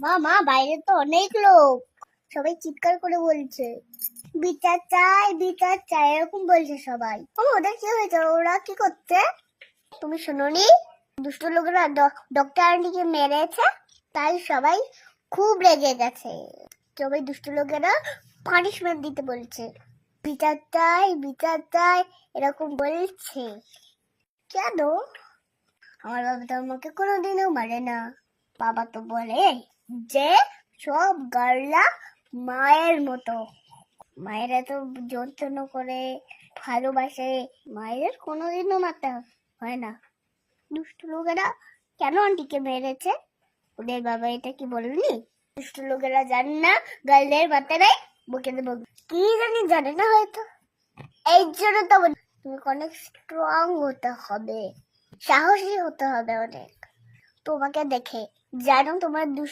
মা বাইরে তো অনেক লোক, সবাই চিৎকার করে বলছে বিচার চাই এরকম বলছে সবাই। ওদের কি হয়েছে? ওরা কি করছে? তুমি শোনোনি? দুষ্ট লোকেরা ডক্টর আন্টিকে মেরেছে, তাই সবাই খুব রেগে গেছে। সবাই দুষ্ট লোকেরা পানিশমেন্ট দিতে বলছে, বিচার চাই এরকম বলছে। কেন? আমার বাবা তো আমাকে কোনোদিনও মারে না। বাবা তো বলে যে সব গার্লরা মায়ের মতো, মায়ের এত যত্ন করে ভালোবাসে, মায়ের কোনোদিনও মারতে হয় না। দুষ্ট লোকেরা কেন আন্টিকে মেরেছে? ওদের বাবা এটা কি বললি? দুষ্ট লোকেরা জানে না গার্লদের মারতে নেই, বকে দেবো কি জানি, জানে না হয়তো। এই জন্য তো তুমি অনেক স্ট্রং হতে হবে, সাহসী হতে হবে অনেক। তোমাকে দেখে জানো তোমার